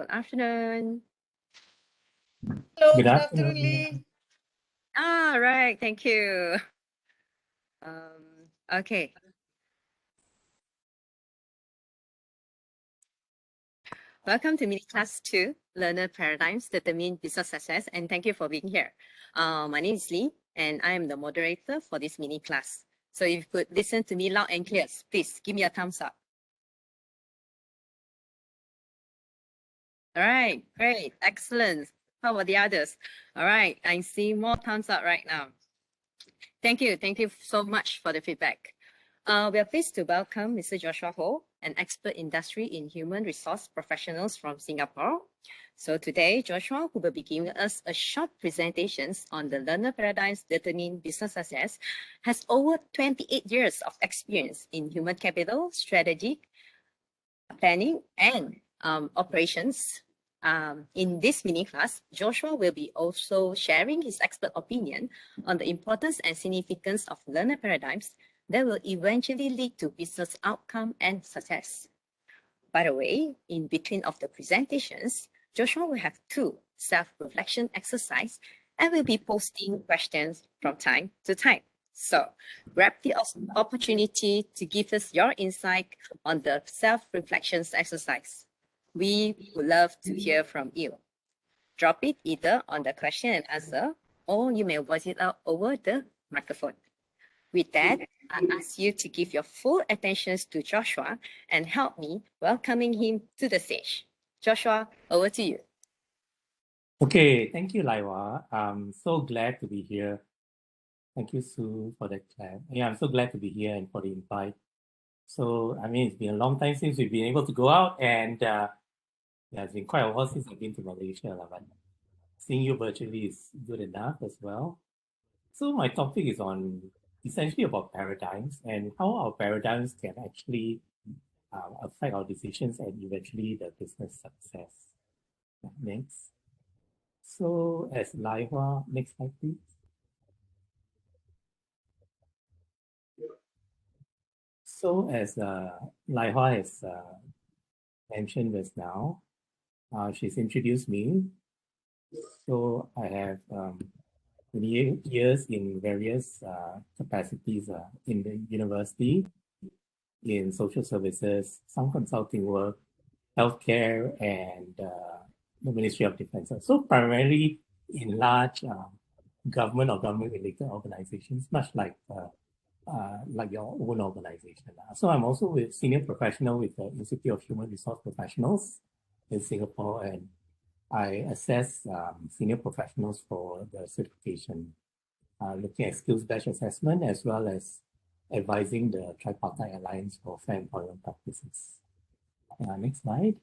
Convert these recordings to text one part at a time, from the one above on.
Good afternoon. Hello, Good good afternoon, afternoon. Lee. All right, thank you. Okay. Welcome to Miniclass 2, Learner Paradigms Determine Business Success, and thank you for being here. My name is Lee, and I am the moderator for this mini class. So if you could listen to me loud and clear, please give me a thumbs up. All right, great, excellent. How about the others? All right, I see more thumbs up right now. Thank you so much for the feedback. We are pleased to welcome Mr. Joshua Ho, an expert industry in human resource professionals from Singapore. So today, Joshua, who will be giving us a short presentation on the learner paradigms determine business success, has over 28 years of experience in human capital, strategy, planning, and operations. In this mini class, Joshua will be also sharing his expert opinion on the importance and significance of learner paradigms that will eventually lead to business outcome and success. By the way, in between of the presentations, Joshua will have 2 self-reflection exercises and will be posting questions from time to time. So grab the opportunity to give us your insight on the self-reflections exercise. We would love to hear from you. Drop it either on the question and answer, or you may voice it out over the microphone. With that, I ask you to give your full attention to Joshua and help me welcoming him to the stage. Joshua, over to you. Okay, thank you, Laiwa. I'm so glad to be here. Thank you, Sue, for that clap. Yeah, I'm so glad to be here and for the invite. So, I mean, it's been a long time since we've been able to go out, and yeah, it's been quite a while since I've been to Malaysia, but seeing you virtually is good enough as well. So, my topic is on essentially about paradigms and how our paradigms can actually affect our decisions and eventually the business success. Next. So, as Laiwa, next slide, please. So, as Laihua has mentioned just now, she's introduced me. So, I have many years in various capacities in the university, in social services, some consulting work, healthcare, and the Ministry of Defense. So, primarily in large government or government-related organizations, much like your own organization. So I'm also a senior professional with the Institute of Human Resource Professionals in Singapore, and I assess senior professionals for the certification, looking at skills-based assessment as well as advising the Tripartite Alliance for Fair Employment Practices. Next slide.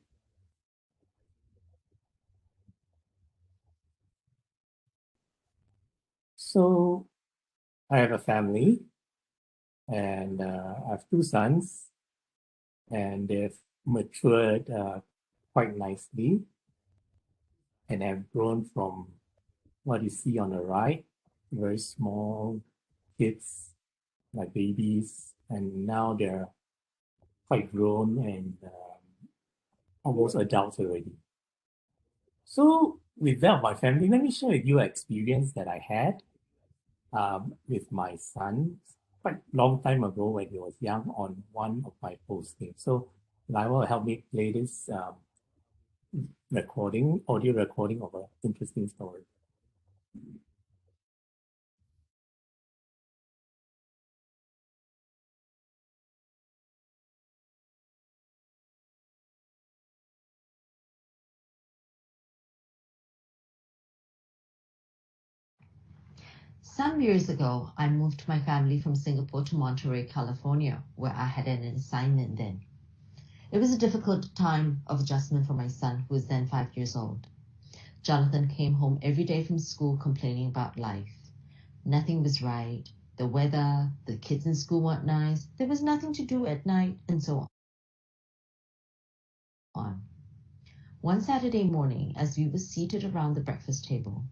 So I have a family, and I have 2 sons, and they've matured quite nicely and have grown from what you see on the right, very small kids, like babies, and now they're quite grown and almost adults already. So with that, my family, let me share with you an experience that I had with my son quite long time ago when he was young on one of my postings. So Laiwa will help me play this audio recording of an interesting story. Some years ago, I moved my family from Singapore to Monterey, California, where I had an assignment then. It was a difficult time of adjustment for my son, who was then 5 years old. Jonathan came home every day from school complaining about life. Nothing was right. The weather, the kids in school weren't nice. There was nothing to do at night, and so on. One Saturday morning, as we were seated around the breakfast table,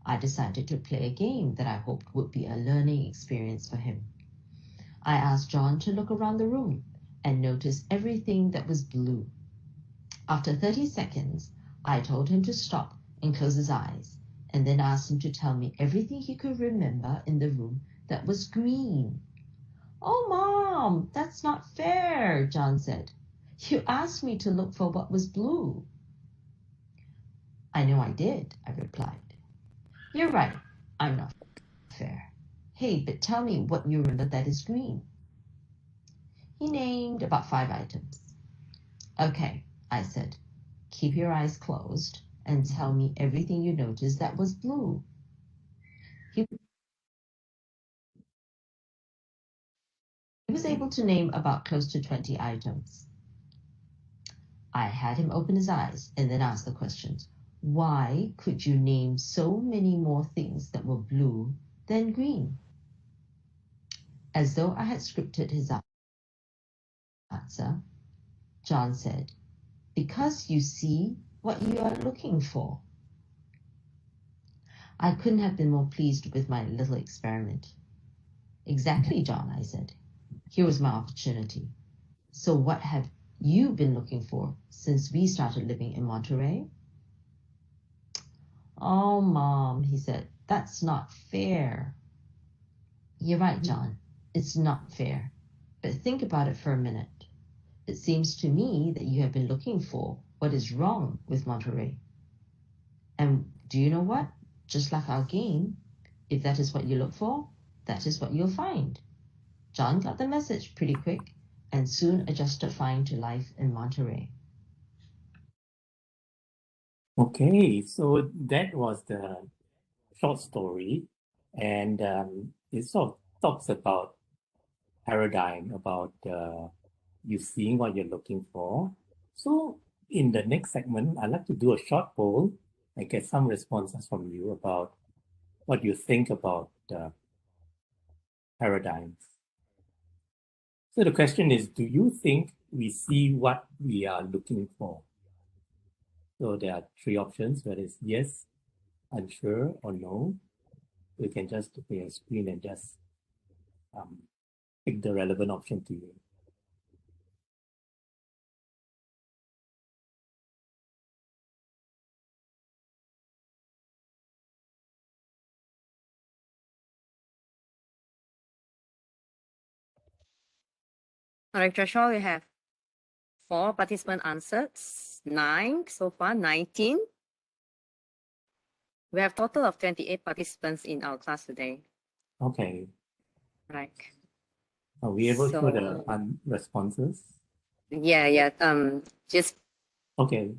I decided to play a game that I hoped would be a learning experience for him. I asked John to look around the room and notice everything that was blue. After 30 seconds, I told him to stop and close his eyes, and then asked him to tell me everything he could remember in the room that was green. "Oh, Mom, that's not fair," John said. "You asked me to look for what was blue." "I know I did," I replied. "You're right. I'm not fair. Hey, but tell me what you remember that is green." He named about 5 items. "Okay," I said. "Keep your eyes closed and tell me everything you noticed that was blue." He was able to name about close to 20 items. I had him open his eyes and then ask the questions. Why could you name so many more things that were blue than green? As though I had scripted his answer, John said, "Because you see what you are looking for." I couldn't have been more pleased with my little experiment. "Exactly, John," I said. "Here was my opportunity. So what have you been looking for since we started living in Monterey?" "Oh, Mom," he said, "that's not fair." "You're right, John. It's not fair. But think about it for a minute. It seems to me that you have been looking for what is wrong with Monterey. And do you know what? Just like our game, if that is what you look for, that is what you'll find." John got the message pretty quick and soon adjusted fine to life in Monterey. Okay, so that was the short story, and it sort of talks about paradigm, about you seeing what you're looking for. So in the next segment, I'd like to do a short poll and get some responses from you about what you think about paradigms. So the question is, do you think we see what we are looking for? So there are 3 options, whether it's yes, unsure, or no. You can just look at your screen and just pick the relevant option to you. All right, Joshua, we have 4 participant answered, 9 so far, 19. We have total of 28 participants in our class today. Okay. Right. Are we able to show the So- responses? Yeah. Just Okay.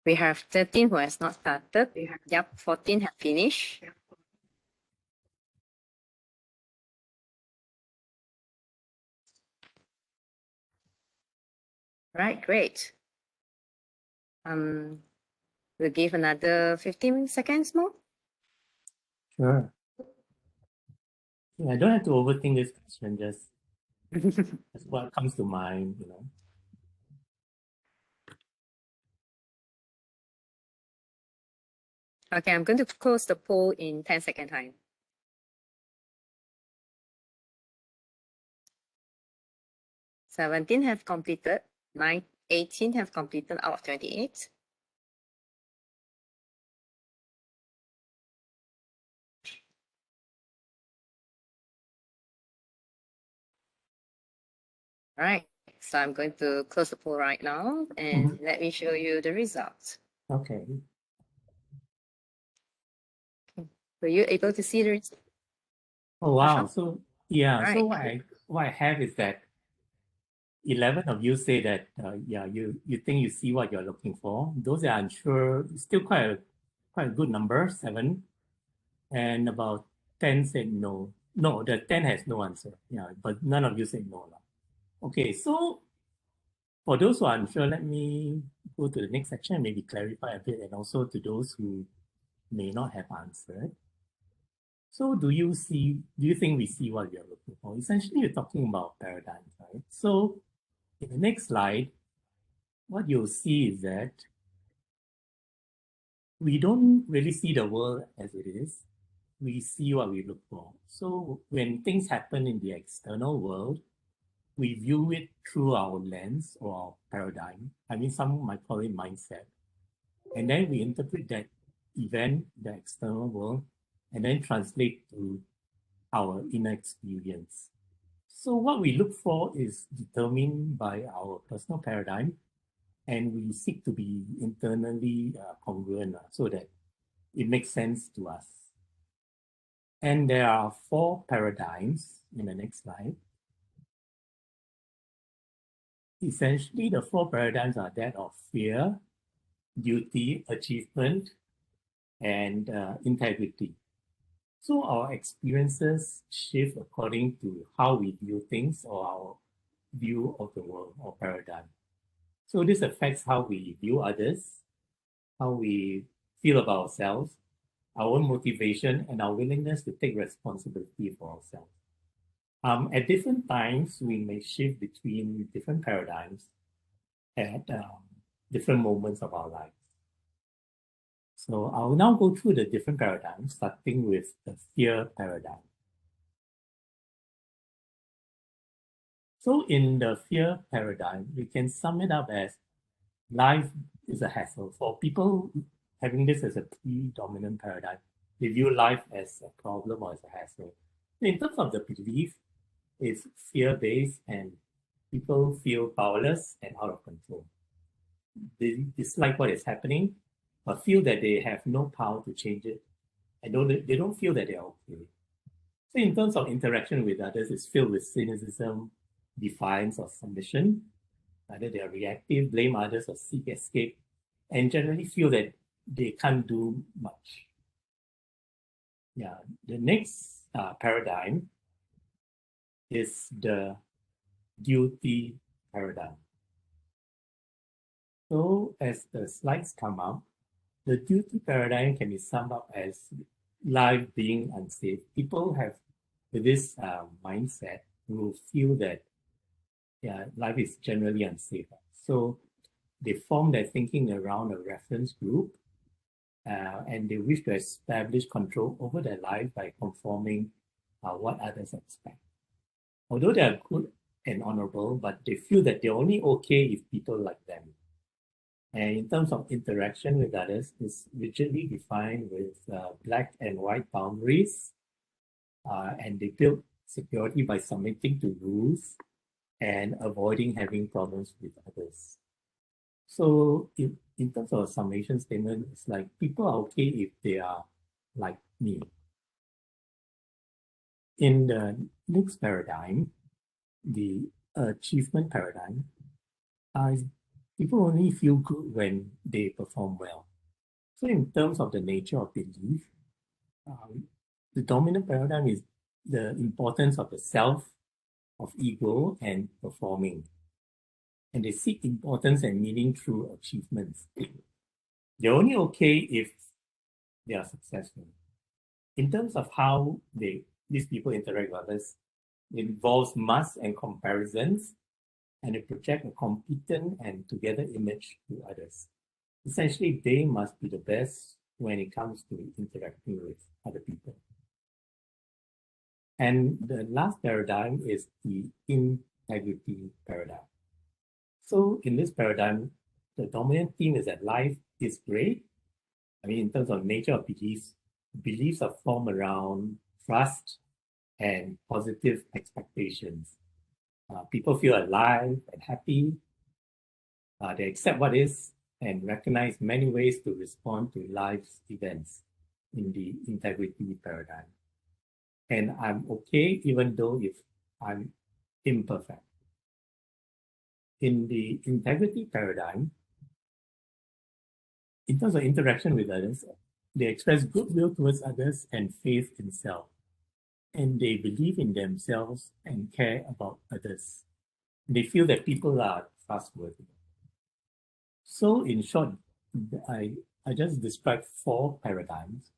we have 13 who has not started. Yep, 14 have finished. Right, great. We'll give another 15 seconds more. Sure. Yeah, I don't have to overthink this question, just what comes to mind, you know. Okay, I'm going to close the poll in 10-second time. 17 have completed, 18 have completed out of 28. All right, so I'm going to close the poll right now and let me show you the results. Okay. Were you able to see the results? Oh wow. Joshua? So yeah, Right. so what I have is that 11 of you say that you think you see what you're looking for. Those that are unsure, still quite a good number, 7. And about 10 said no. No, the 10 has no answer. Yeah, but none of you said no. Okay, so for those who are unsure, let me go to the next section and maybe clarify a bit, and also to those who may not have answered. So do you think we see what we are looking for? Essentially, you're talking about paradigms, right? So in the next slide, what you'll see is that we don't really see the world as it is. we see what we look for. So when things happen in the external world, we view it through our lens or our paradigm. I mean, some might call it mindset. And then we interpret that event, the external world, and then translate to our inner experience. So what we look for is determined by our personal paradigm, and we seek to be internally congruent so that it makes sense to us. And there are 4 paradigms in the next slide. Essentially, the 4 paradigms are that of fear, duty, achievement, and integrity. So our experiences shift according to how we view things or our view of the world or paradigm. So this affects how we view others, how we feel about ourselves, our own motivation, and our willingness to take responsibility for ourselves. At different times, we may shift between different paradigms at different moments of our lives. So I'll now go through the different paradigms, starting with the fear paradigm. So in the fear paradigm, we can sum it up as life is a hassle. For people having this as a predominant paradigm, they view life as a problem or as a hassle. In terms of the belief, it's fear-based and people feel powerless and out of control. They dislike what is happening, but feel that they have no power to change it, and they don't feel that they are okay. So in terms of interaction with others, it's filled with cynicism, defiance, or submission. Either they are reactive, blame others, or seek escape, and generally feel that they can't do much. Yeah, the next paradigm is the duty paradigm. So as the slides come up, the duty paradigm can be summed up as life being unsafe. People have this mindset who feel that life is generally unsafe. So they form their thinking around a reference group and they wish to establish control over their life by conforming what others expect. Although they are good and honorable, but they feel that they're only okay if people like them. And in terms of interaction with others, it's rigidly defined with black and white boundaries. And they build security by submitting to rules and avoiding having problems with others. So in terms of a summation statement, it's like people are okay if they are like me. In the next paradigm, the achievement paradigm, people only feel good when they perform well. So in terms of the nature of belief, the dominant paradigm is the importance of the self, of ego, and performing. And they seek importance and meaning through achievements. They're only okay if they are successful. In terms of how these people interact with others, it involves mass and comparisons, and they project a competent and together image to others. Essentially, they must be the best when it comes to interacting with other people. And the last paradigm is the integrity paradigm. So in this paradigm, the dominant theme is that life is great. I mean, in terms of nature of beliefs are formed around trust and positive expectations. People feel alive and happy. They accept what is and recognize many ways to respond to life's events in the integrity paradigm. And I'm okay even though if I'm imperfect. In the integrity paradigm, in terms of interaction with others, they express goodwill towards others and faith in self. And they believe in themselves and care about others. They feel that people are trustworthy. So in short, I just described 4 paradigms.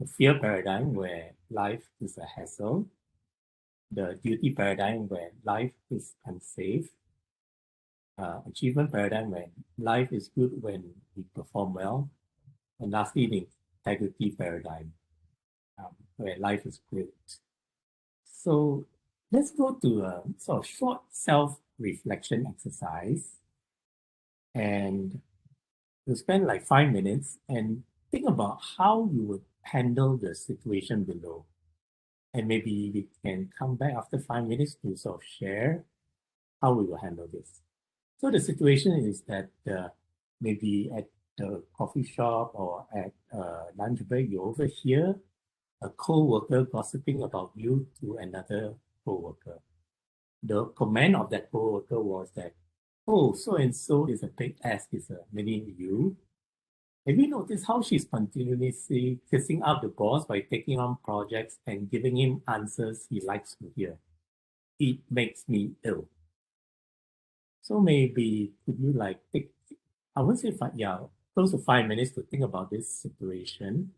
The fear paradigm, where life is a hassle. The duty paradigm, where life is unsafe. Achievement paradigm, where life is good when we perform well. And lastly, the integrity paradigm. where life is great. So let's go to a sort of short self-reflection exercise. And you spend like 5 minutes and think about how you would handle the situation below. And maybe we can come back after 5 minutes to sort of share how we will handle this. So the situation is that maybe at the coffee shop or at lunch break, you overhear a co-worker gossiping about you to another co-worker. The comment of that co-worker was that, oh, so-and-so is a big ass kisser, meaning you. Have you noticed how she's continuously kissing up the boss by taking on projects and giving him answers he likes to hear? It makes me ill. So maybe could you like take, I would say, close to 5 minutes to think about this situation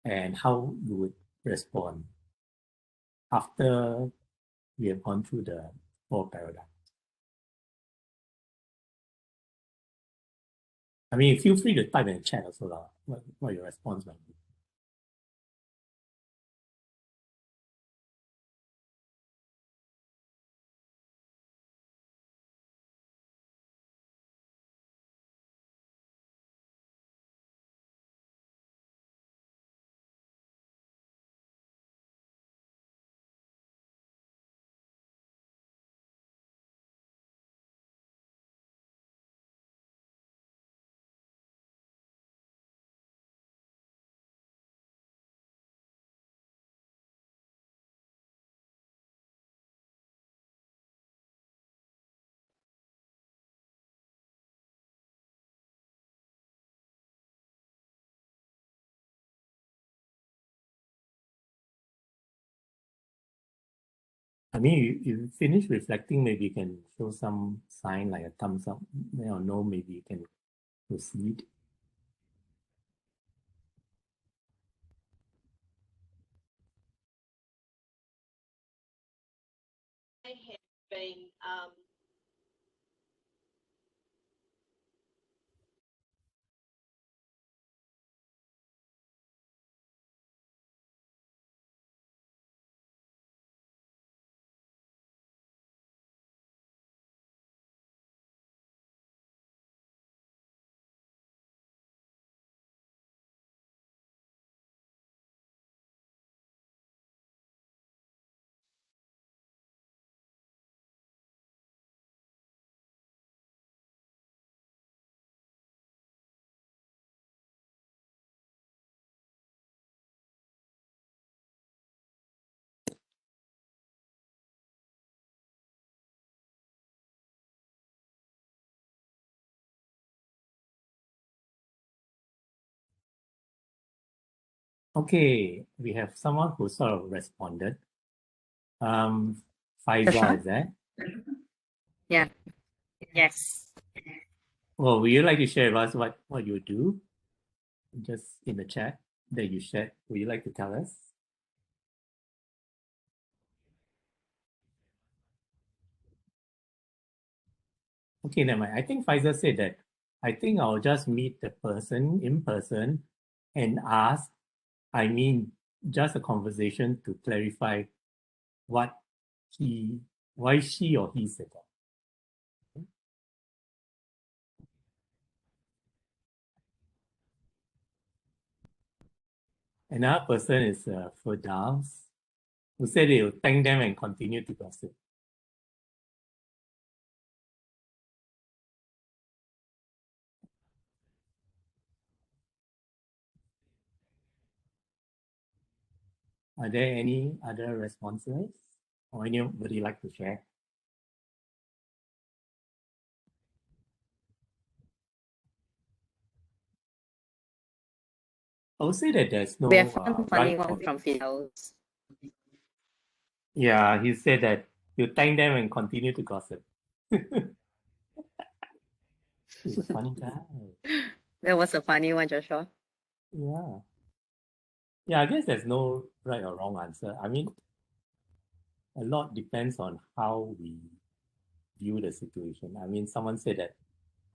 and how you would respond after we have gone through the four paradigms. I mean, feel free to type in the chat also, what your response might be. I mean, you finish reflecting, maybe you can show some sign like a thumbs up, or no, maybe you can proceed. I have been Okay, we have someone who sort of responded. Faiza, Joshua? is that? Yeah. Yes. Well, would you like to share with us what you do? Just in the chat that you shared, would you like to tell us? Okay, never mind. I think Pfizer said that I think I'll just meet the person in person and ask, I mean, just a conversation to clarify why she or he said that. Another person is Firdaus, who said they will thank them and continue to gossip. Are there any other responses or anybody like to share? I would say that there's no We have one funny right one or from Fidel's. yeah, he said that you thank them and continue to gossip. He's a funny guy. That was a funny one, Joshua. Yeah. Yeah, I guess there's no right or wrong answer. I mean, a lot depends on how we view the situation. I mean, someone said that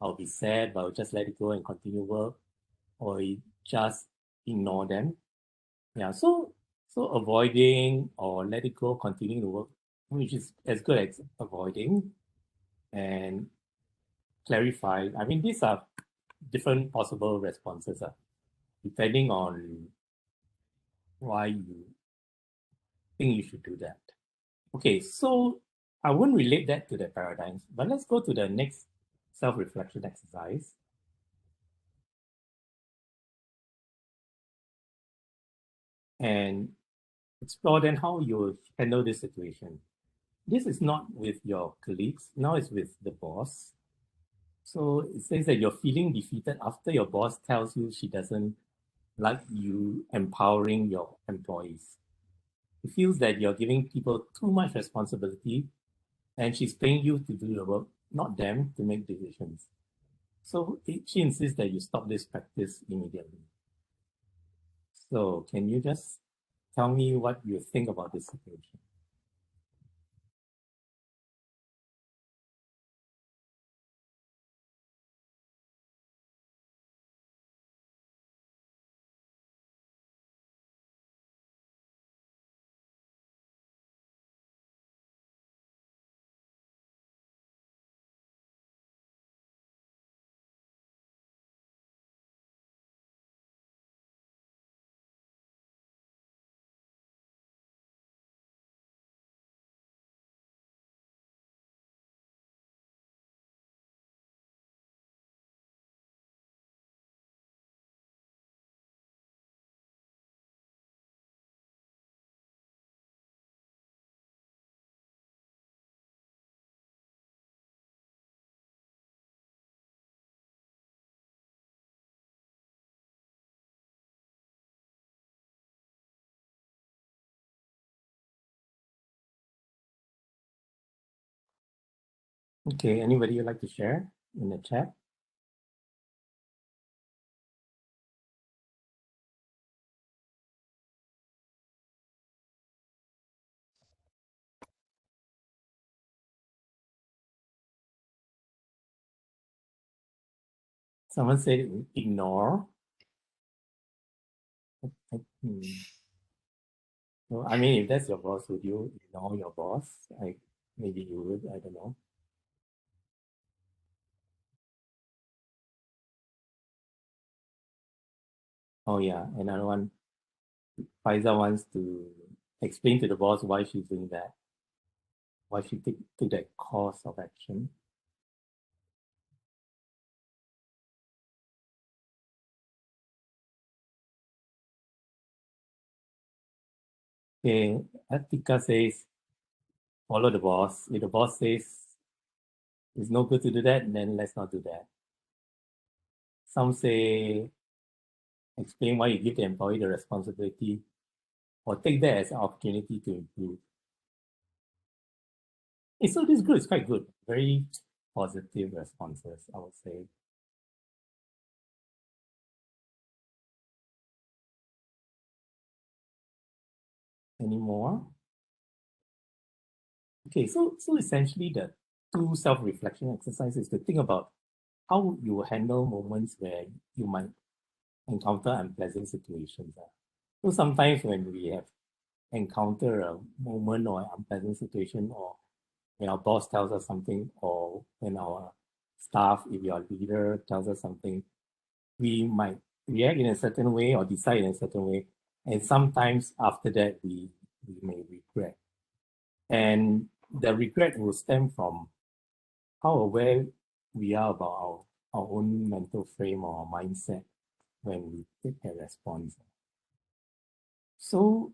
I'll be sad, but I'll just let it go and continue work, or you just ignore them. Yeah, so So avoiding or let it go, continuing to work, which is as good as avoiding, and clarify. I mean, these are different possible responses, depending on why you think you should do that. Okay, so I wouldn't relate that to the paradigms, but let's go to the next self-reflection exercise. And explore then how you handle this situation. This is not with your colleagues, now it's with the boss. So it says that you're feeling defeated after your boss tells you she doesn't like you empowering your employees. It feels that you're giving people too much responsibility and she's paying you to do the work, not them to make decisions. So she insists that you stop this practice immediately. So can you just tell me what you think about this situation? Okay, anybody you'd like to share in the chat? Someone said ignore. So, I mean, if that's your boss, would you ignore your boss? Maybe you would, I don't know. Oh yeah, another one. Pfizer wants to explain to the boss why she's doing that, why she took that course of action. Okay, Atika says, follow the boss. If the boss says it's no good to do that, then let's not do that. Some say, explain why you give the employee the responsibility or take that as an opportunity to improve. So this group is quite good. Very positive responses, I would say. Any more? Okay, so essentially the two self-reflection exercises to think about how you handle moments where you might encounter unpleasant situations. So sometimes when we have encounter a moment or an unpleasant situation, or when our boss tells us something, or when our staff, if your leader tells us something, we might react in a certain way or decide in a certain way. And sometimes after that, we may regret. And the regret will stem from how aware we are about our own mental frame or our mindset when we take a response. So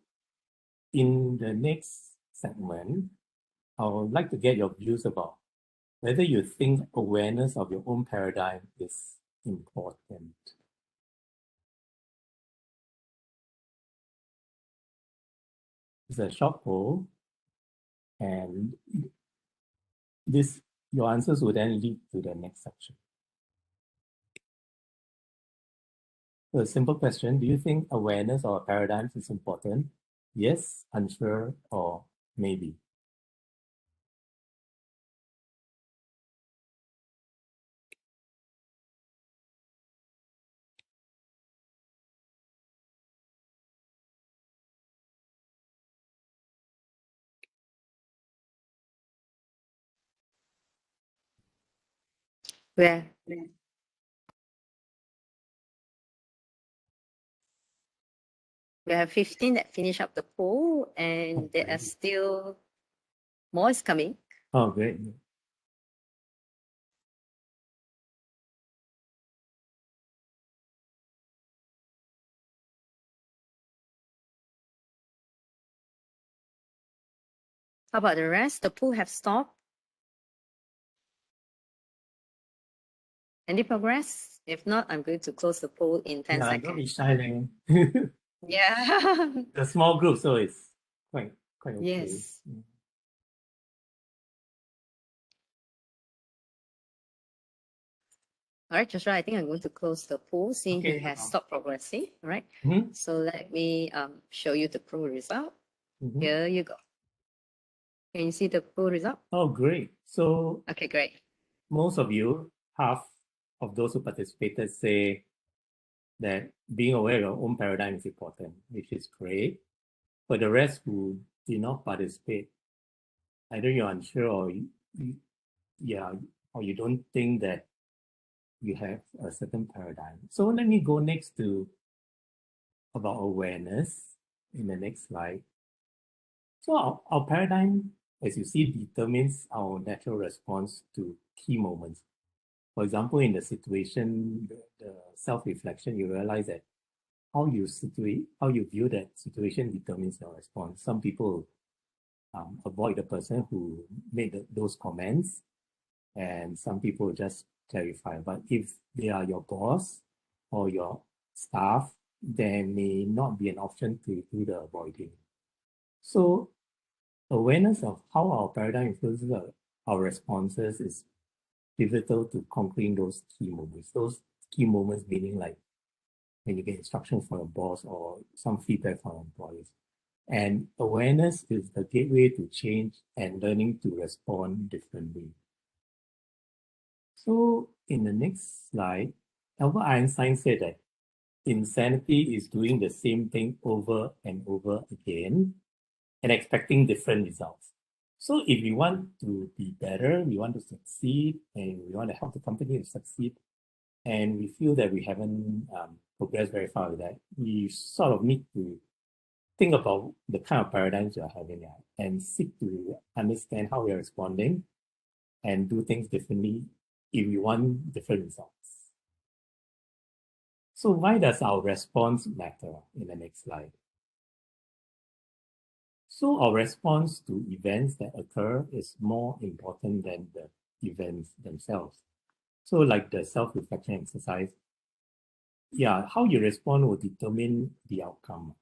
in the next segment, I would like to get your views about whether you think awareness of your own paradigm is important. It's a short poll, and your answers will then lead to the next section. So a simple question, do you think awareness of paradigms is important? Yes, unsure, or maybe? Where? We have 15 that finish up the poll, and there are Okay. still more is coming. Oh, great. How about the rest? The poll have stopped. Any progress? If not, I'm going to close the poll in 10 Yeah, don't be seconds. shy, then. Yeah. The small group, so it's quite okay. Yes. Mm. All right, Joshua, I think I'm going to close the poll. See, Okay, he no has problem. stopped progressing. All right. Mhm, So let me show you the poll result. mhm. Here you go. Can you see the poll result? Oh, great. So Okay, great. most of you, half of those who participated say that being aware of your own paradigm is important, which is great. For the rest who did not participate, either you're unsure or yeah, or you don't think that you have a certain paradigm. So let me go next to about awareness in the next slide. So our paradigm, as you see, determines our natural response to key moments. For example, in the situation, the self-reflection, you realize that how you view that situation determines your response. Some people avoid the person who made those comments, and some people just clarify. But if they are your boss or your staff, there may not be an option to do the avoiding. So awareness of how our paradigm influences our responses is pivotal to conquering those key moments. Those key moments meaning like when you get instruction from your boss or some feedback from employees. And awareness is the gateway to change and learning to respond differently. So in the next slide, Albert Einstein said that insanity is doing the same thing over and over again and expecting different results. So if we want to be better, we want to succeed, and we want to help the company to succeed, and we feel that we haven't progressed very far with that, we sort of need to think about the kind of paradigms we are having and seek to understand how we are responding and do things differently if we want different results. So why does our response matter in the next slide? So our response to events that occur is more important than the events themselves. So like the self-reflection exercise, yeah, how you respond will determine the outcome.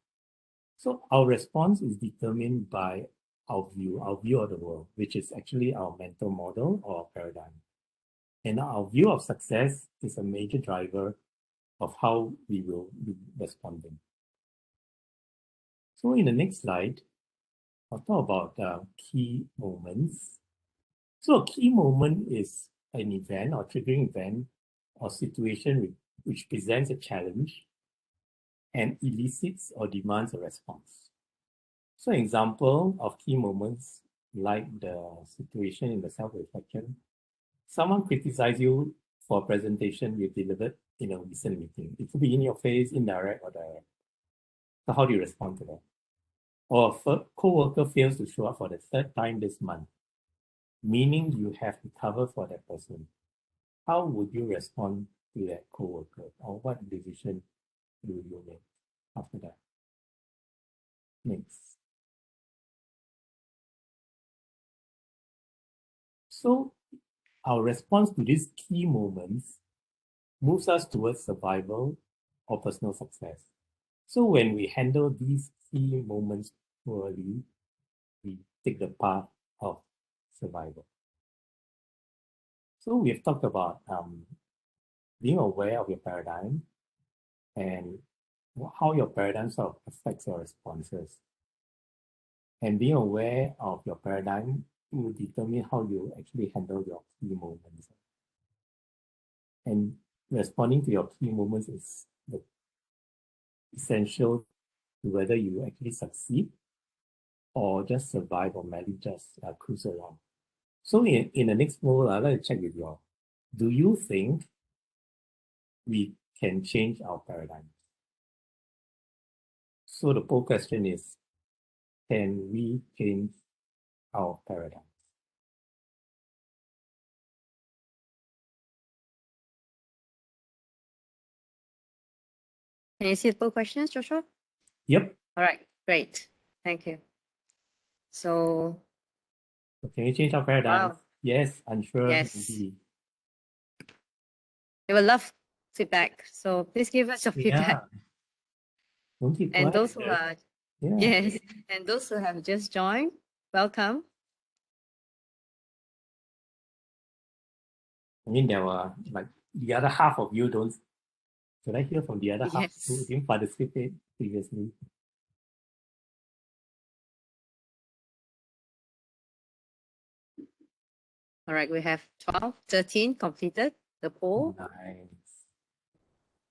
So our response is determined by our view of the world, which is actually our mental model or paradigm. And our view of success is a major driver of how we will be responding. So in the next slide, I'll talk about key moments. So a key moment is an event or triggering event or situation which presents a challenge and elicits or demands a response. So example of key moments like the situation in the self-reflection, someone criticizes you for a presentation you delivered in a recent meeting. It could be in your face, indirect or direct. So how do you respond to that? Or if a co-worker fails to show up for the third time this month, meaning you have to cover for that person. How would you respond to that co-worker, or what decision will you make after that? Next. So our response to these key moments moves us towards survival or personal success. So when we handle these key moments poorly, we take the path of survival. So we have talked about being aware of your paradigm and how your paradigm sort of affects your responses. And being aware of your paradigm will determine how you actually handle your key moments. And responding to your key moments is essential to whether you actually succeed or just survive or maybe just cruise along. So in the next poll, I'd like to check with you all. do you think we can change our paradigm? So the poll question is, can we change our paradigm? Can you see the poll questions, Joshua? Yep. All right, great. Thank you. So, So can we change our paradigm? wow, Yes, unsure. Yes. Maybe. we would love feedback. So please give us your Yeah. feedback. Don't keep And quiet. those who Jeff. are, Yeah. yes, and those who have just joined, welcome. I mean, there were like the other half of you don't. Should I hear from the other half who Yes. didn't participate previously? All right, we have 12, 13 completed the poll. Nice.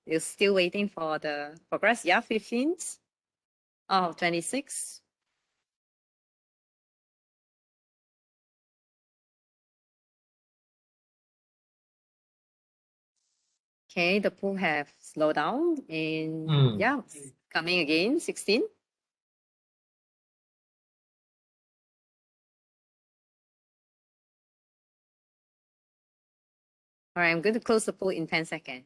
You're still waiting for the progress. Yeah, 15. Oh, 26. Okay, the pool have slowed down and yeah, it's coming again, 16. All right, I'm going to close the pool in 10 seconds.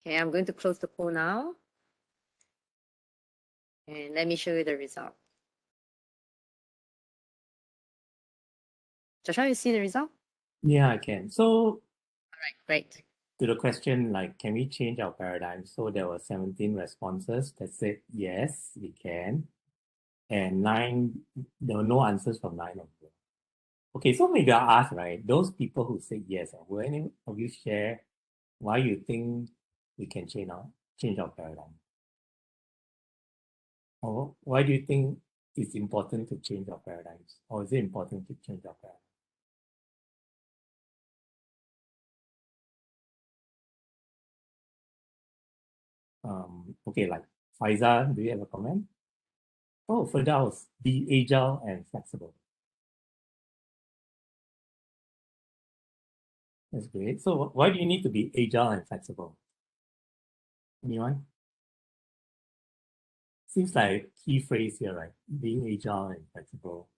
Okay, I'm going to close the pool now. And let me show you the result. Joshua, you see the result? Yeah, I can. So All right, great. to the question, like, can we change our paradigm? So there were 17 responses that said, yes, we can. And 9, there were no answers from 9 of them. Okay, so maybe I'll ask, right? Those people who say yes, will any of you share why you think we can change our paradigm? Or why do you think it's important to change our paradigms? Or is it important to change our paradigm? Okay, like Faiza, do you have a comment? Oh, Firdaus, be agile and flexible. That's great. So why do you need to be agile and flexible? Anyone? Seems like a key phrase here, right? Being agile and flexible.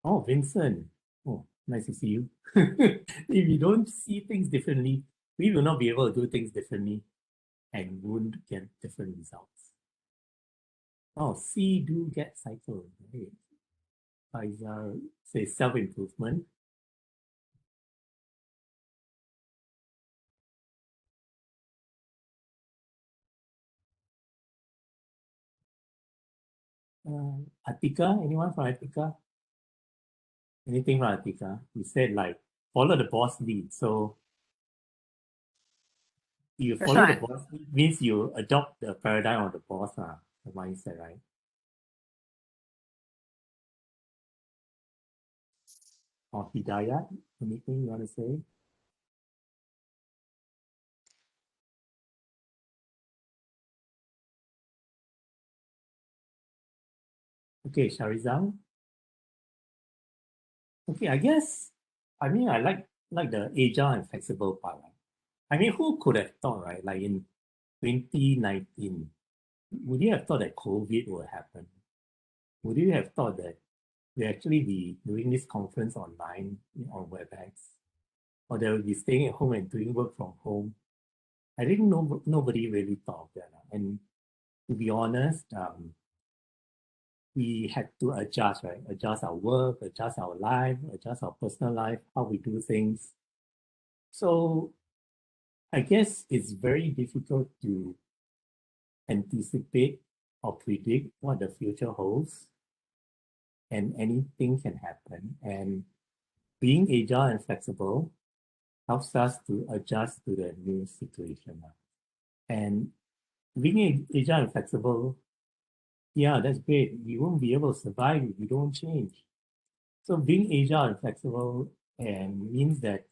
Oh, Vincent. Oh, nice to see you. If you don't see things differently, we will not be able to do things differently and won't get different results. Oh, see, do, get, cycle. Right. Faisal says self-improvement. Atika, anyone from Atika? Anything from Atika? You said like follow the boss lead. So you That's follow the right. boss lead means you adopt the paradigm of the boss, the mindset, right? Or Hidayat, anything you want to say? Okay, Sharizan. Okay, I guess, I mean, I like the agile and flexible part, right? I mean, who could have thought, right? Like in 2019, would you have thought that COVID would happen? Would you have thought that we actually be doing this conference online on WebEx, or they will be staying at home and doing work from home? I think nobody really thought of that. And to be honest, we had to adjust, right? Adjust our work, adjust our life, adjust our personal life, how we do things. So I guess it's very difficult to anticipate or predict what the future holds, and anything can happen. And being agile and flexible helps us to adjust to the new situation. And being agile and flexible, yeah, that's great. We won't be able to survive if we don't change. So being agile and flexible and means that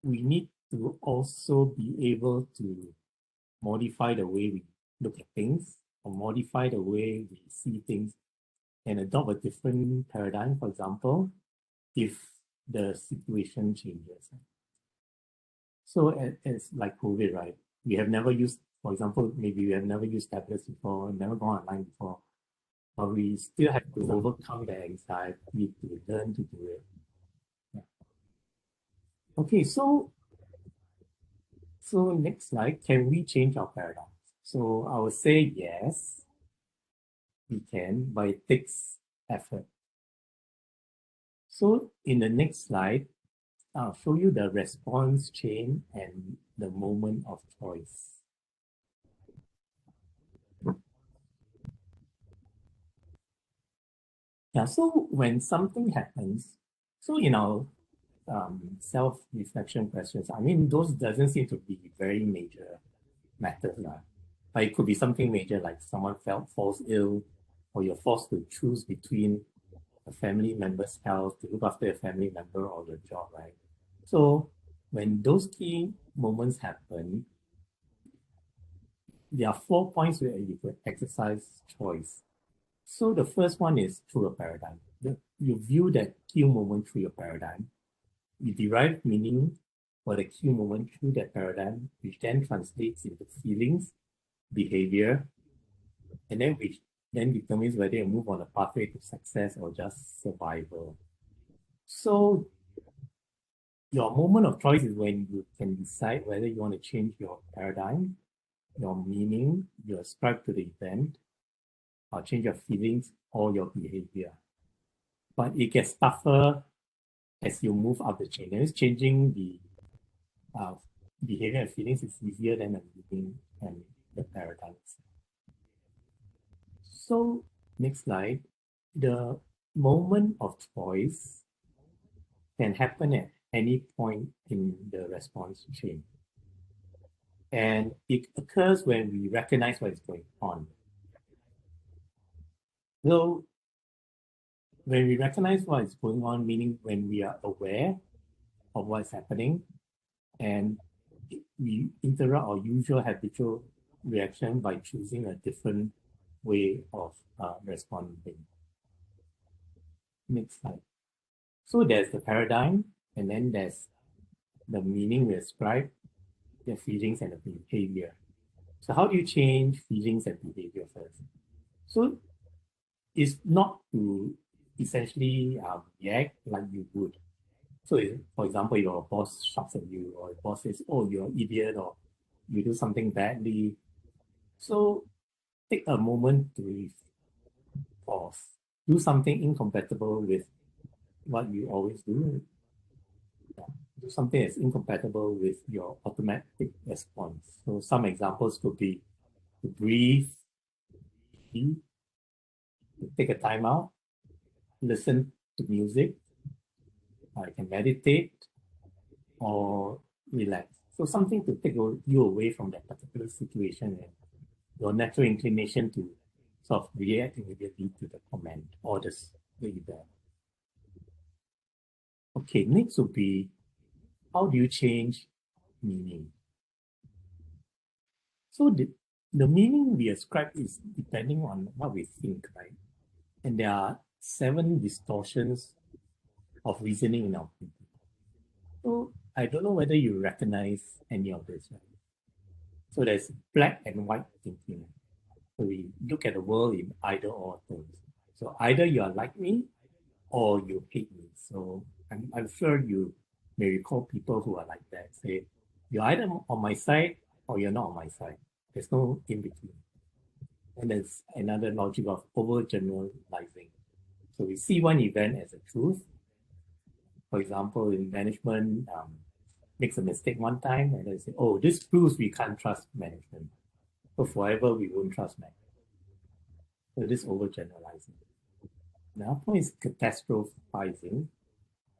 we need to also be able to modify the way we look at things or modify the way we see things and adopt a different paradigm, for example, if the situation changes. So it's like COVID, right? We have never used, for example, maybe we have never used tablets before, never gone online before, but we still have to overcome the anxiety to learn to do it. Yeah. Okay, so next slide, can we change our paradigm? So I would say yes, we can, but it takes effort. So in the next slide, I'll show you the response chain and the moment of choice. Yeah, so when something happens, so in our self-reflection questions, I mean, those doesn't seem to be very major matters, but it could be something major like someone falls ill, or you're forced to choose between a family member's health to look after a family member or your job, right? So when those key moments happen, there are 4 points where you could exercise choice. So the first one is through a paradigm. You view that key moment through your paradigm. You derive meaning for the key moment through that paradigm, which then translates into feelings, behavior, and then which then determines whether you move on a pathway to success or just survival. So your moment of choice is when you can decide whether you want to change your paradigm, your meaning, you ascribe to the event, or change your feelings or your behavior. But it gets tougher as you move up the chain. That is, changing the behavior and feelings is easier than the meaning and the paradigms. So next slide, the moment of choice can happen at any point in the response chain. And it occurs when we recognize what is going on. So when we recognize what is going on, meaning when we are aware of what's happening and we interrupt our usual habitual reaction by choosing a different way of responding. Next slide. So there's the paradigm, and then there's the meaning we ascribe, the feelings and the behavior. So how do you change feelings and behavior first? So it's not to essentially react like you would. So if, for example, your boss shouts at you, or your boss says, oh, you're an idiot, or you do something badly. So take a moment to pause. Do something incompatible with what you always do. Yeah. Do something that's incompatible with your automatic response. So some examples could be to breathe, to take a time out, listen to music, you can meditate, or relax. So something to take you away from that particular situation and your natural inclination to sort of react immediately to the comment or the event. Okay, next would be, how do you change meaning? So the meaning we ascribe is depending on what we think, right? And there are 7 distortions of reasoning in our thinking. So I don't know whether you recognize any of this, right? So there's black and white thinking. So we look at the world in either or terms. So either you are like me or you hate me. So I'm sure you may recall people who are like that. Say, you're either on my side or you're not on my side. There's no in between. And there's another logic of overgeneralizing. So we see one event as a truth. For example, in management, makes a mistake one time and then say, oh, this proves we can't trust management. So forever we won't trust management. So this overgeneralizing. Another point is catastrophizing.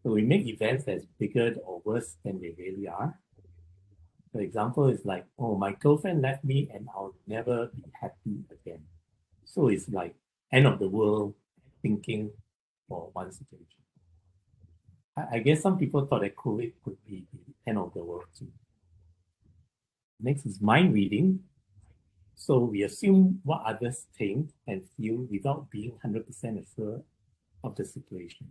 So we make events that's bigger or worse than they really are. The example is like, oh, my girlfriend left me and I'll never be happy again. So it's like end of the world thinking for one situation. I guess some people thought that COVID could be the end of the world too. Next is mind reading. So we assume what others think and feel without being 100% assured of the situation.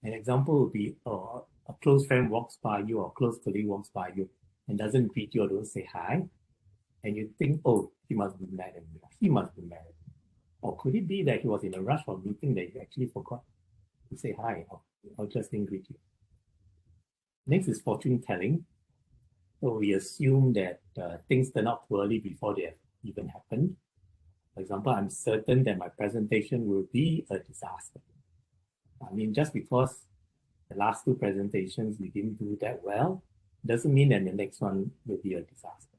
An example would be a close friend walks by you or a close colleague walks by you and doesn't greet you or don't say hi. And you think, oh, he must be mad at me. He must be mad at me. Or could it be that he was in a rush for a meeting that you actually forgot to say hi or just didn't greet you? Next is fortune telling. So we assume that things turn out poorly before they have even happened. For example, I'm certain that my presentation will be a disaster. I mean, just because the last two presentations we didn't do that well, doesn't mean that the next one will be a disaster.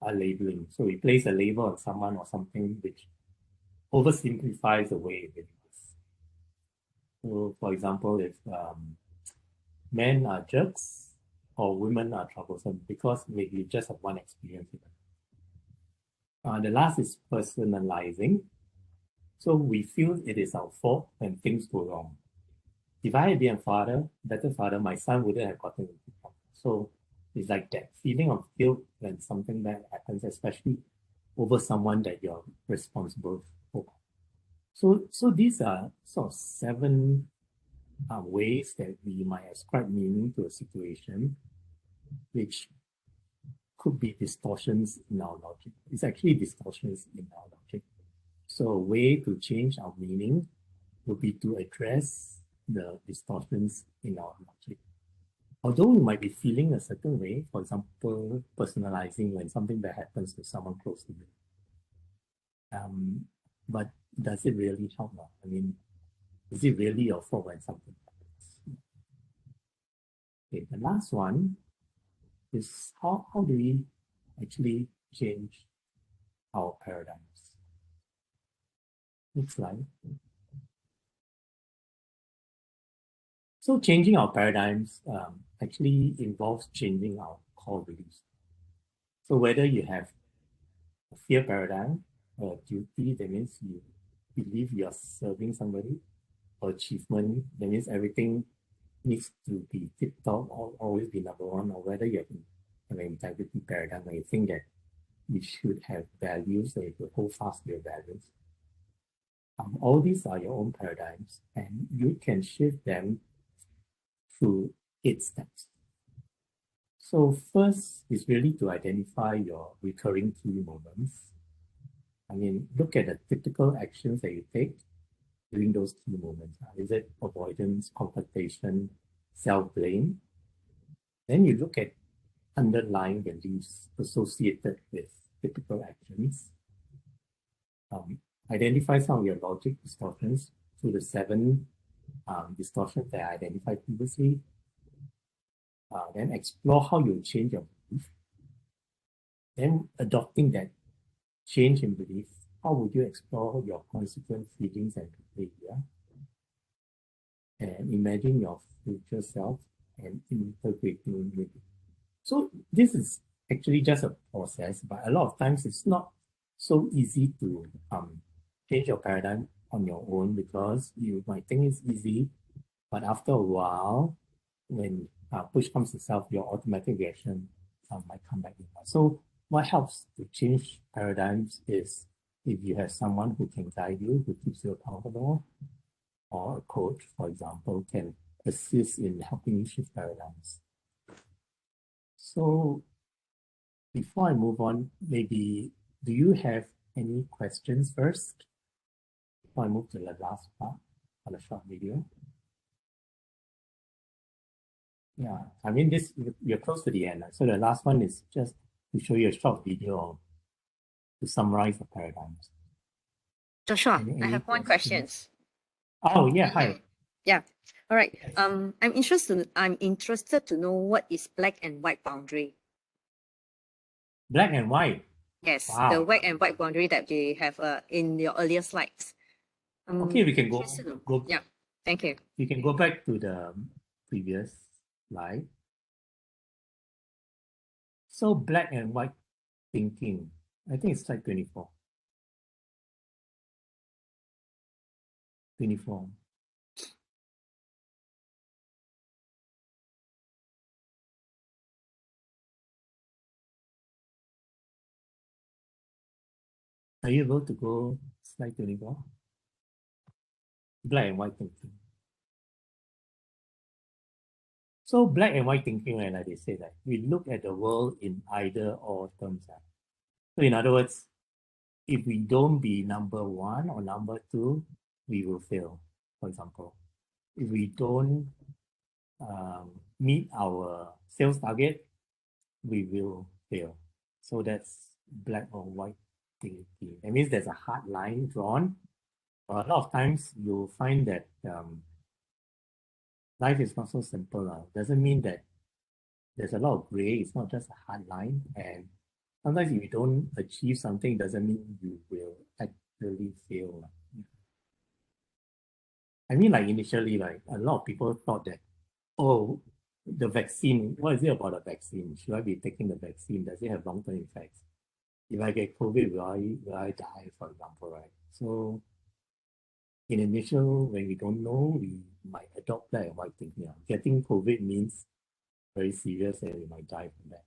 Labeling. So we place a label on someone or something which oversimplifies the way it is. So, for example, if men are jerks or women are troublesome because maybe you just have one experience with them. The last is personalizing. So we feel it is our fault when things go wrong. If I had been a better father, my son wouldn't have gotten into trouble. So it's like that feeling of guilt when something bad happens, especially over someone that you're responsible for. So these are sort of 7 ways that we might ascribe meaning to a situation, which could be distortions in our logic. It's actually distortions in our logic. So a way to change our meaning would be to address the distortions in our logic. Although we might be feeling a certain way, for example, personalizing when something bad happens to someone close to you. But does it really help now? I mean, is it really your fault when something happens? Okay, the last one is how do we actually change our paradigms? Next slide. So changing our paradigms actually involves changing our core beliefs. So whether you have a fear paradigm or duty, that means you believe you're serving somebody, or achievement, that means everything needs to be tip-top or always be number one, or whether you have an integrity paradigm where you think that you should have values and you should hold fast to your values. All these are your own paradigms, and you can shift them through 8 steps. So first is really to identify your recurring key moments. I mean, look at the typical actions that you take during those key moments. Is it avoidance, confrontation, self-blame? Then you look at underlying beliefs associated with typical actions. Identify some of your logic distortions through the 7 distortions that I identified previously. Then explore how you change your belief. Then adopting that change in belief, how would you explore your consequent feelings and behavior? And imagine your future self and integrating with it. So this is actually just a process, but a lot of times it's not so easy to change your paradigm on your own, because you might think it's easy, but after a while, when push comes to shove, your automatic reaction might come back in. So what helps to change paradigms is if you have someone who can guide you, who keeps you accountable, or a coach, for example, can assist in helping you shift paradigms. So before I move on, maybe do you have any questions first before I move to the last part of the short video? Yeah, I mean, we're close to the end. So the last one is just to show you a short video to summarize the paradigms. Joshua, Any I have one question. Oh yeah, hi. Yeah. All right. I'm interested to know what is black and white boundary. Black and white. Yes, Wow. the black and white boundary that we have in your earlier slides. Okay, we can go. Yeah. Thank you. You can go back to the previous slide. So black and white thinking. I think it's slide 24. 24. Are you able to go slide 24? Black and white thinking. So black and white thinking, right, like they say, that we look at the world in either or terms. So in other words, if we don't be number one or number two, we will fail, for example. If we don't meet our sales target, we will fail. So that's black or white thinking. That means there's a hard line drawn. A lot of times you'll find that life is not so simple. Doesn't mean that there's a lot of gray. It's not just a hard line. And sometimes if you don't achieve something, doesn't mean you will actually fail. I mean, like initially, like a lot of people thought that, oh, the vaccine, what is it about the vaccine? Should I be taking the vaccine? Does it have long-term effects? If I get COVID, will I die, for example, right? So in initial, when we don't know, we might adopt black and white thinking. Getting COVID means very serious and we might die from that.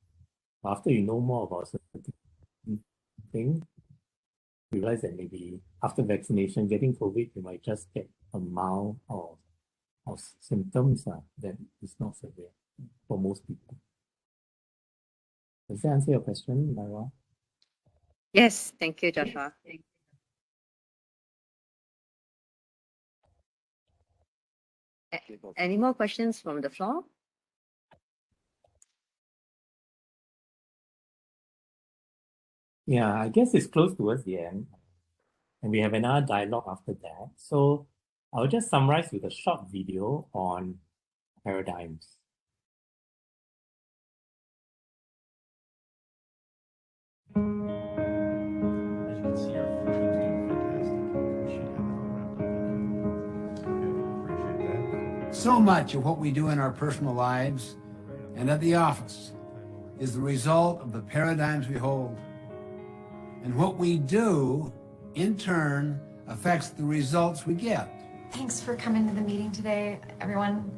But after you know more about certain things, you realize that maybe after vaccination, getting COVID, you might just get a mild or symptoms that is not severe for most people. Does that answer your question, Myra? Yes, thank you, Joshua. Any more questions from the floor? Yeah, I guess it's close towards the end. And we have another dialogue after that. So I'll just summarize with a short video on paradigms. As you can see, our framing's doing fantastic. We should have that all wrapped up. Good, appreciate that. So much of what we do in our personal lives and at the office is the result of the paradigms we hold. And what we do, in turn, affects the results we get. Thanks for coming to the meeting today, everyone.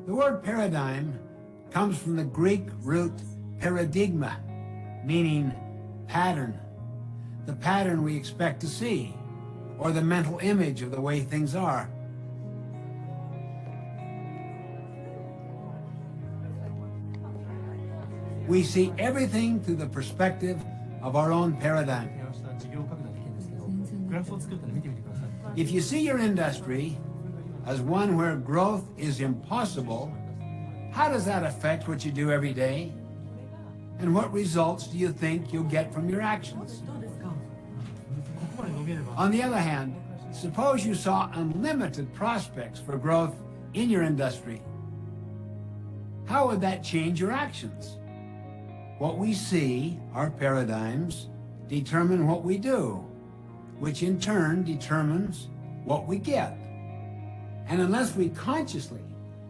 The word paradigm comes from the Greek root paradigma, meaning pattern, the pattern we expect to see, or the mental image of the way things are. We see everything through the perspective of our own paradigm. If you see your industry as one where growth is impossible, how does that affect what you do every day? And what results do you think you'll get from your actions? On the other hand, suppose you saw unlimited prospects for growth in your industry. How would that change your actions? What we see, our paradigms, determine what we do, which in turn determines what we get. And unless we consciously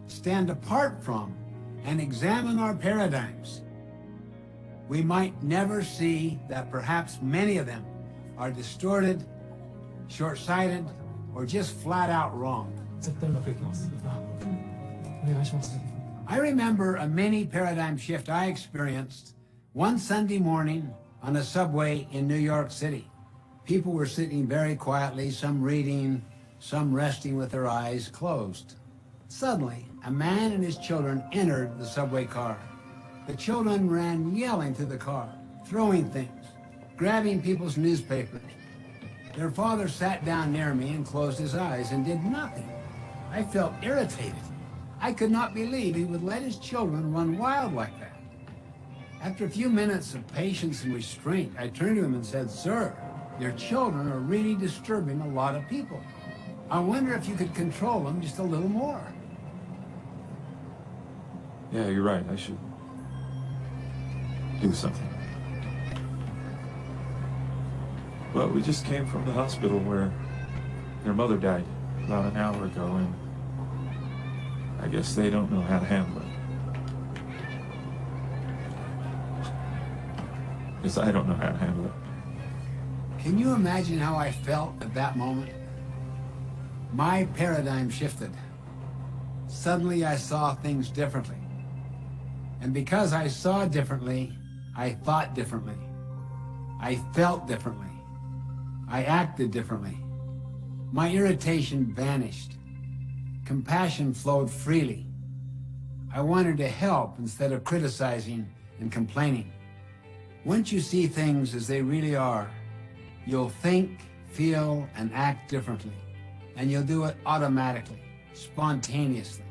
stand apart from and examine our paradigms, we might never see that perhaps many of them are distorted, short-sighted, or just flat out wrong. I remember a mini paradigm shift I experienced one Sunday morning on a subway in New York City. People were sitting very quietly, some reading, some resting with their eyes closed. Suddenly, a man and his children entered the subway car. The children ran yelling through the car, throwing things, grabbing people's newspapers. Their father sat down near me and closed his eyes and did nothing. I felt irritated. I could not believe he would let his children run wild like that. After a few minutes of patience and restraint, I turned to him and said, "Sir, your children are really disturbing a lot of people. I wonder if you could control them just a little more." Yeah, you're right. I should do something. Well, we just came from the hospital where their mother died about an hour ago, and I guess they don't know how to handle it. Because I don't know how to handle it. Can you imagine how I felt at that moment? My paradigm shifted. Suddenly I saw things differently. And because I saw differently, I thought differently. I felt differently. I acted differently. My irritation vanished. Compassion flowed freely. I wanted to help instead of criticizing and complaining. Once you see things as they really are, you'll think, feel, and act differently. And you'll do it automatically, spontaneously.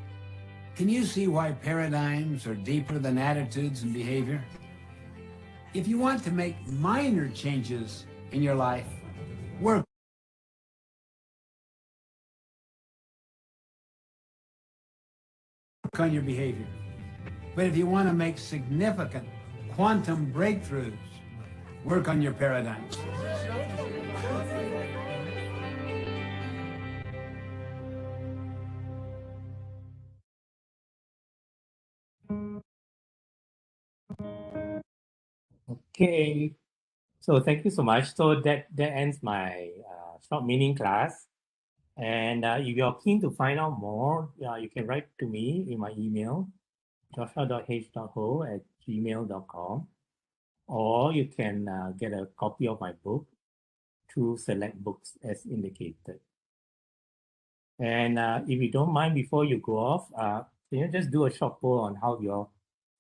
Can you see why paradigms are deeper than attitudes and behavior? If you want to make minor changes in your life, work on your behavior. But if you want to make significant quantum breakthroughs, work on your paradigms. Okay, so thank you so much. So that ends my short meaning class. And if you're keen to find out more, you can write to me in my email, joshua.h.ho@gmail.com, or you can get a copy of my book through select books as indicated. And if you don't mind, before you go off, can you just do a short poll on how you all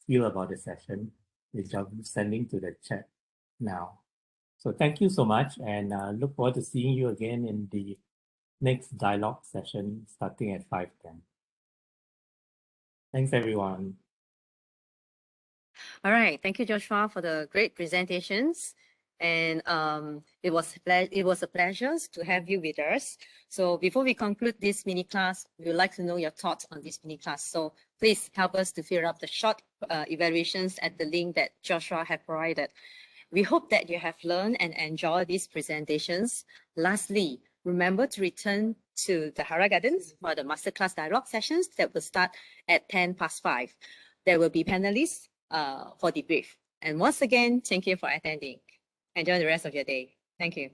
feel about the session, which I'm sending to the chat now. So thank you so much, and look forward to seeing you again in the next dialogue session starting at 5:10. Thanks, everyone. All right. Thank you, Joshua, for the great presentations. And it was a pleasure to have you with us. So before we conclude this mini class, we would like to know your thoughts on this mini class. So please help us to fill up the short evaluations at the link that Joshua had provided. We hope that you have learned and enjoyed these presentations. Lastly, remember to return to the Hara Gardens for the masterclass dialogue sessions that will start at 5:10. There will be panelists for debrief. And once again, thank you for attending. Enjoy the rest of your day. Thank you.